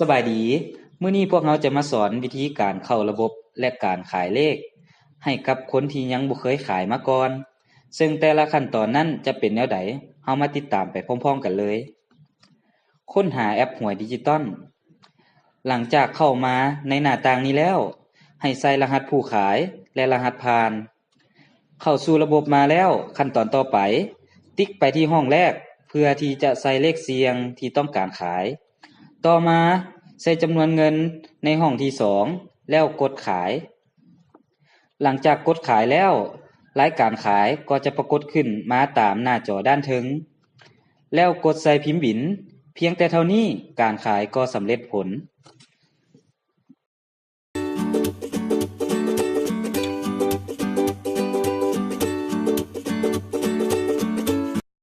สบายดีมื้อนี้พวกเราจะมาสอนวิธีการเข้าระบบและการขายเลขให้กับคนที่ยังบ่เคยขายมาก่อนซึ่งแต่ละขั้นตอนนั้นจะเป็นแนวใดเรามาติดตามไปพร้อมๆกันเลยค้นหาแอปหวยดิจิตอลหลังจากเข้ามาในหน้าต่างนี้แล้วให้ใส่รหัสผู้ขายและรหัสผ่านเข้าสู่ระบบมาแล้วขั้นตอนต่อไปติ๊กไปที่ห้องแรกเพื่อที่จะใส่เลขเสียงที่ต้องการขายต่อมาใส่จำนวนเงินในห้องที่สองแล้วกดขายหลังจากกดขายแล้วรายการขายก็จะปรากฏขึ้นมาตามหน้าจอด้านเทิงแล้วกดใส่พิมพ์บิลเพียงแต่เท่านี้การขายก็สำเร็จผล